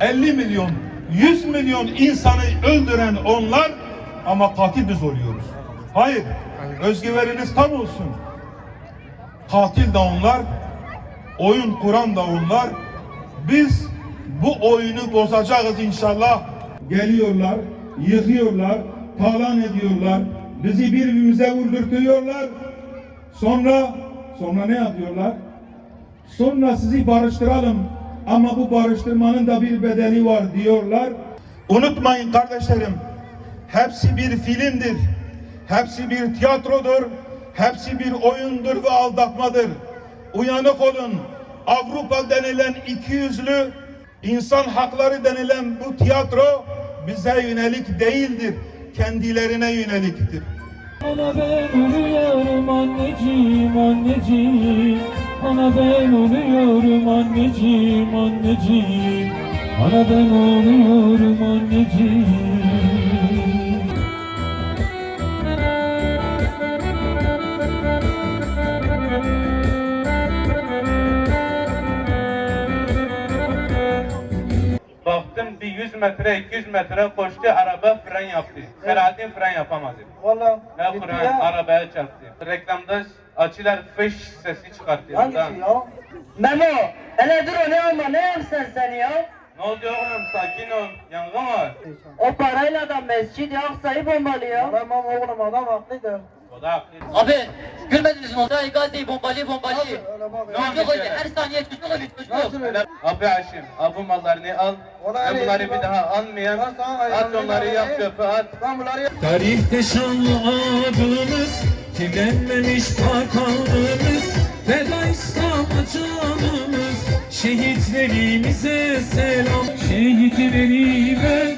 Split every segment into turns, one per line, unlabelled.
50 milyon, 100 milyon insanı öldüren onlar ama katil biz oluyoruz. Hayır, özgüveniniz tam olsun. Katil de onlar, oyun kuran da onlar. Biz bu oyunu bozacağız inşallah. Geliyorlar, yıkıyorlar, talan ediyorlar, bizi birbirimize vurdurtuyorlar. Sonra ne yapıyorlar? Sonra sizi barıştıralım ama bu barıştırmanın da bir bedeli var diyorlar. Unutmayın kardeşlerim, hepsi bir filmdir, hepsi bir tiyatrodur, hepsi bir oyundur ve aldatmadır. Uyanık olun, Avrupa denilen ikiyüzlü, insan hakları denilen bu tiyatro bize yönelik değildir, kendilerine yöneliktir.
Ana ben ölüyorum anneciğim, anneciğim. Ana ben ölüyorum anneciğim, anneciğim. Ana ben ölüyorum anneciğim.
Baktım bir 100 metre 200 metre koştu, araba fren yaptı. Selahattin fren yapamadı.
Valla.
Ne Kur'an arabaya çarptı. Reklamda açılar fış sesi çıkarttı.
Hangisi ya? Memo, hele dur o ne ama ne yapsın sen ya?
Ne oldu oğlum, sakin ol, yangın var.
O parayla da Mescid-i Aksa'yı bombalıyor. Tamam oğlum, adam haklıydı.
O da haklı.
Abi görmediniz mi? Orayı Gazze'yi bombalıyor.
Öyle bak ya.
Çocuk öyle her saniye çocuk öyle çocuk.
Nasıl öyle?
Abi Haşim, bu mallarını al. Ve bunları bir daha almayan, at onları yak çöpe at.
Tarihte şanlı adımız, kirlenmemiş makamımız, feda İslam'a canımız, şehitlerimize selam. Şehitlerime,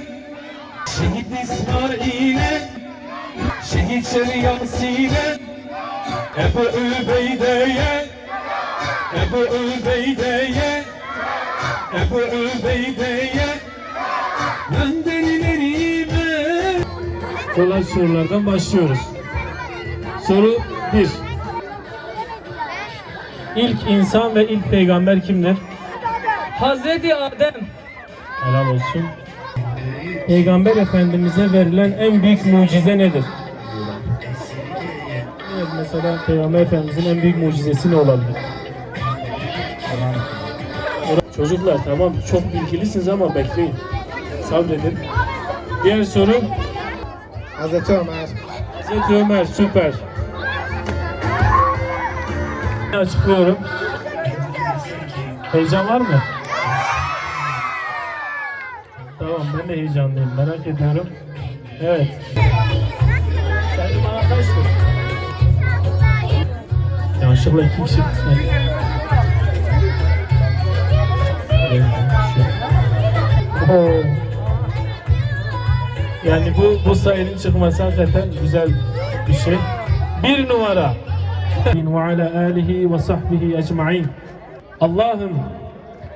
şehit İsmail'e, şehit Şeriyasin'e, Ebu Übeyde'ye, Ebu Übeyde'ye, Ebu Übeyde'ye, gönderilerime. Kolay sorulardan başlıyoruz. Soru 1. İlk insan ve ilk peygamber kimdir? Hazreti Adem. Helal olsun. Peygamber Efendimiz'e verilen en büyük mucize nedir? Evet, mesela Peygamber Efendimiz'in en büyük mucizesi ne olabilir? Çocuklar tamam, çok bilgilisiniz ama bekleyin. Sabredin. Diğer soru.
Hazreti Ömer.
Hazreti Ömer, süper. Açıklıyorum. Heyecan var mı? Tamam, ben de heyecanlıyım, merak ediyorum. Evet. Sen de bana kaçtı. Yanlışlıkla 2 kişi. Oo. Yani bu sayının çıkması hakikaten güzel bir şey. 1 numara. Ve ala alihi ve sahbihi ecmaîn. Allah'ım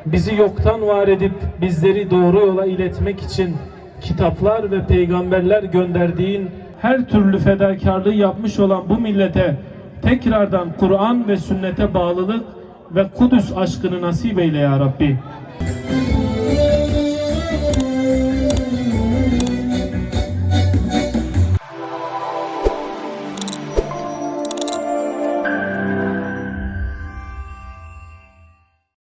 bizi yoktan var edip bizleri doğru yola iletmek için kitaplar ve peygamberler gönderdiğin her türlü fedakarlığı yapmış olan bu millete tekrardan Kur'an ve sünnete bağlılık ve Kudüs aşkını nasip eyle ya Rabbi.